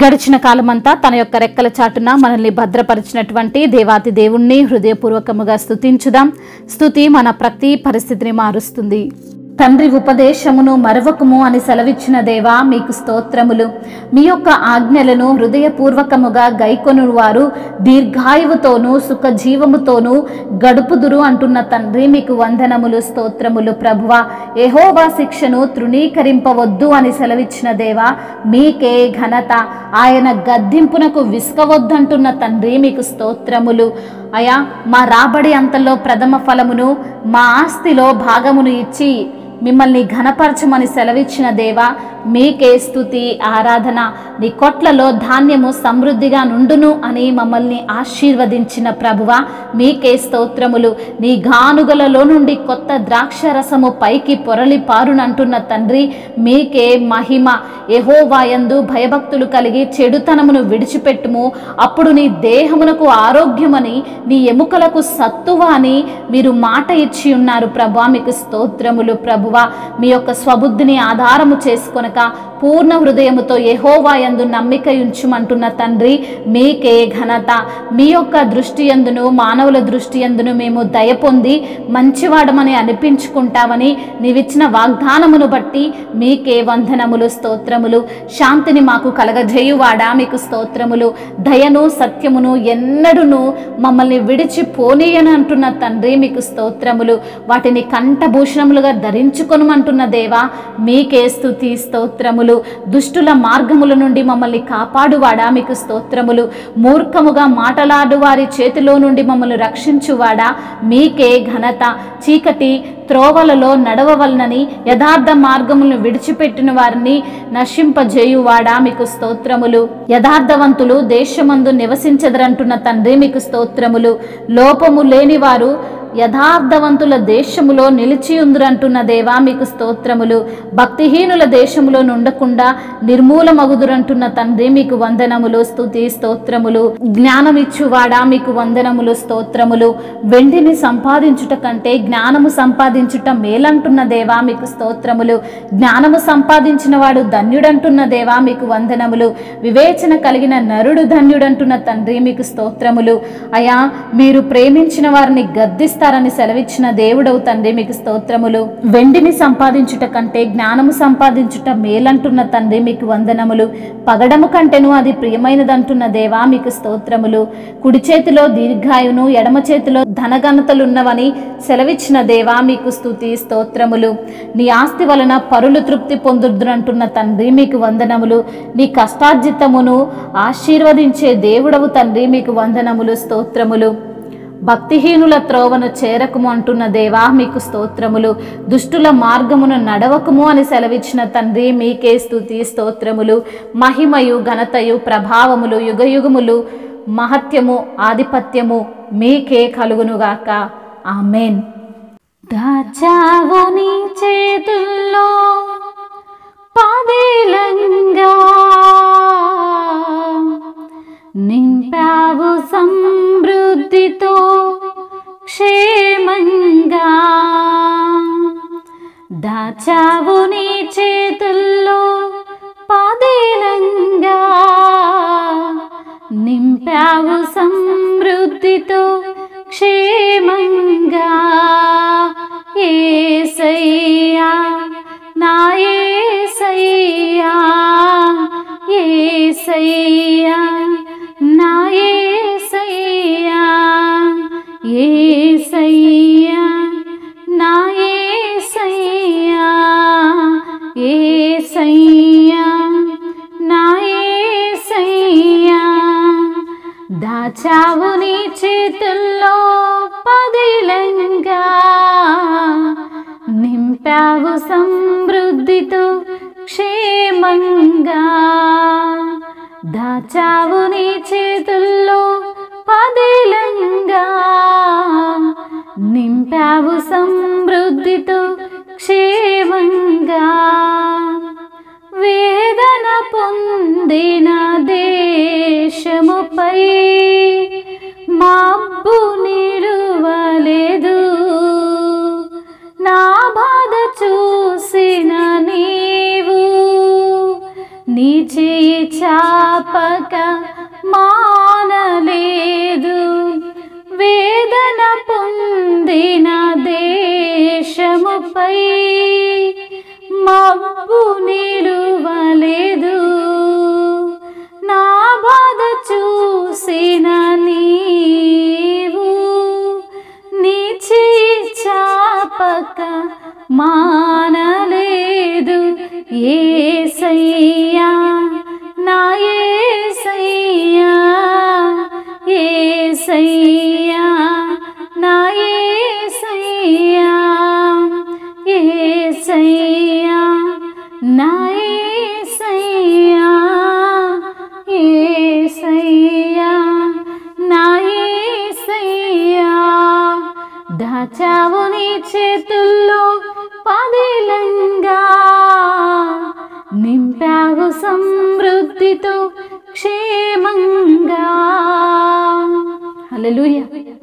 గడిచిన కాలమంతా తన యొక్క రెక్కల చాటున మనల్ని భద్రపరిచినటువంటి దేవాతి దేవుణ్ణి హృదయపూర్వకముగా స్తుతించుదాం. స్తుతి మన ప్రతి పరిస్థితిని మారుస్తుంది. తండ్రి ఉపదేశమును మరవకము అని సెలవిచ్చిన దేవా మీకు స్తోత్రములు. మీ యొక్క ఆజ్ఞలను హృదయపూర్వకముగా గైకొను వారు దీర్ఘాయువుతోనూ సుఖజీవముతోనూ గడుపుదురు అంటున్న తండ్రి మీకు వందనములు, స్తోత్రములు. ప్రభువా, యెహోవా శిక్షను తృణీకరింపవద్దు అని సెలవిచ్చిన దేవా మీకే ఘనత. ఆయన గద్దింపునకు విసుకవద్దంటున్న తండ్రి మీకు స్తోత్రములు. అయా, మా రాబడి అంతలో ప్రథమ ఫలమును మా ఆస్తిలో భాగమును ఇచ్చి మిమ్మల్ని ఘనపరచమని సెలవిచ్చిన దేవా మీకే స్తుతి, ఆరాధన. నీ కొట్లలో ధాన్యము సమృద్ధిగా నుండును అని మమ్మల్ని ఆశీర్వదించిన ప్రభువా మీకే స్తోత్రములు. నీ గానుగలలో నుండి కొత్త ద్రాక్ష రసము పైకి పొరలి పారునంటున్న తండ్రి మీకే మహిమ. యెహోవా యందు భయభక్తులు కలిగి చెడుతనమును విడిచిపెట్టుము, అప్పుడు నీ దేహమునకు ఆరోగ్యమని నీ ఎముకలకు సత్తువ అని మీరు మాట ఇచ్చి ఉన్నారు ప్రభువా మీకు స్తోత్రములు. ప్రభువా, మీ యొక్క స్వబుద్ధిని ఆధారము చేసుకొనక పూర్ణ హృదయముతో యెహోవా యందు నమ్మిక ఉంచుమంటున్న తండ్రి మీకే ఘనత. మీ యొక్క దృష్టి యందును మానవుల దృష్టి యందును మేము దయ పొంది మంచివాడమని అనిపించుకుంటామని నీవిచ్చిన వాగ్దానమును బట్టి మీకే వందనములు, స్తోత్రములు. శాంతిని మాకు కలగజేయువాడా మీకు స్తోత్రములు. దయను సత్యమును ఎన్నడూను మమ్మల్ని విడిచిపోనీయని అంటున్న తండ్రి మీకు స్తోత్రములు. వాటిని కంఠభూషణములుగా ధరించుకొనుమంటున్న దేవా మీకే స్తుతి, స్తోత్రములు. దుష్టుల మార్గముల నుండి మమ్మల్ని కాపాడువాడా మీకు స్తోత్రములు. మూర్ఖముగా మాటలాడు వారి చేతిలో నుండి మమ్మల్ని రక్షించువాడా మీకే ఘనత. చీకటి త్రోవలలో నడవవలనని యథార్థ మార్గములను విడిచిపెట్టిన వారిని నశింపజేయువాడా మీకు స్తోత్రములు. యథార్థవంతులు దేశమందు నివసించదరంటున్న తండ్రి మీకు స్తోత్రములు. లోపము లేని వారు యథార్థవంతుల దేశములో నిలిచియుందురంటున్న దేవా మీకు స్తోత్రములు. భక్తిహీనుల దేశములో నుండకుండా నిర్మూలమగుదురంటున్న తండ్రి మీకు వందనములు, స్తుతి, స్తోత్రములు. జ్ఞానమిచ్చువాడా మీకు వందనములు, స్తోత్రములు. వెండిని సంపాదించుట కంటే జ్ఞానము సంపాదించుట మేలంటున్న దేవా మీకు స్తోత్రములు. జ్ఞానము సంపాదించిన వాడు ధన్యుడంటున్న దేవా మీకు వందనములు. వివేచన కలిగిన నరుడు ధన్యుడంటున్న తండ్రి మీకు స్తోత్రములు. అయా, మీరు ప్రేమించిన వారిని గద్దిస్తారని సెలవిచ్చిన దేవుడవు తండ్రి మీకు స్తోత్రములు. వెండిని సంపాదించుట కంటే జ్ఞానము సంపాదించుట మేలంటున్న తండ్రి మీకు వందనములు. పగడము కంటేను అది ప్రియమైనదంటున్న దేవా మీకు స్తోత్రములు. కుడి చేతిలో దీర్ఘాయును ఎడమ చేతిలో ధనఘనతలున్నవని సెలవిచ్చిన దేవా మీకు స్తుతి, స్తోత్రములు. నీ ఆస్తి వలన పరులు తృప్తి పొందుదురంటున్న తండ్రి మీకు వందనములు. నీ కష్టార్జితమును ఆశీర్వదించే దేవుడవు తండ్రి మీకు వందనములు, స్తోత్రములు. భక్తిహీనుల త్రోవను చేరకుము అంటున్న దేవా మీకు స్తోత్రములు. దుష్టుల మార్గమును నడవకుము అని సెలవిచ్చిన తండ్రి మీకే స్తుతి, స్తోత్రములు. మహిమయు ఘనతయు ప్రభావములు యుగయుగములు మహత్యము ఆధిపత్యము మీకే కలుగునుగాక. ఆమేన్. దాచావు నీ చేతుల్లో పదిలంగా, నింపావు సమృద్ధితో క్షేమంగా. దాచావు నీ చేతుల్లో పదిలంగా, నింపావు సమృద్ధితో క్షేమంగా. యేసయ్యా నా యేసయ్యా, యేసయ్యా నా యేసయ్యా, యేసయ్యా నా యేసయ్యా, యేసయ్యా నా యేసయ్యా. దాచావు నీ చేతుల్లో పదిలంగా, నింపావు సమృద్ధితో క్షేమంగా. దాచావు నీ చేతుల్లో పదిలంగా, నింపావు సమృద్ధితో క్షేమంగా. వేదన పొందిన దేశముపై మబ్బు నిలువలేదు, నా బాధ చూసిన నీవు నీ చేయి చాపక మానలేదు, వేదన పొందిన దేశముపై మబ్బు నిలువలేదు. నా బాధ చూసిన నీవు నీ చేయి చాపక మానలేదు. యేసయ్యా నా యేసయ్యా, యేసయ్యా నా యేసయ్యా, యేసయ్యా నా యేసయ్యా, యేసయ్యా నా యేసయ్యా. దాచావు నీ చేతుల్లో పదిలంగా, నింపావు సమృద్ధితో క్షేమంగా. హల్లెలూయా.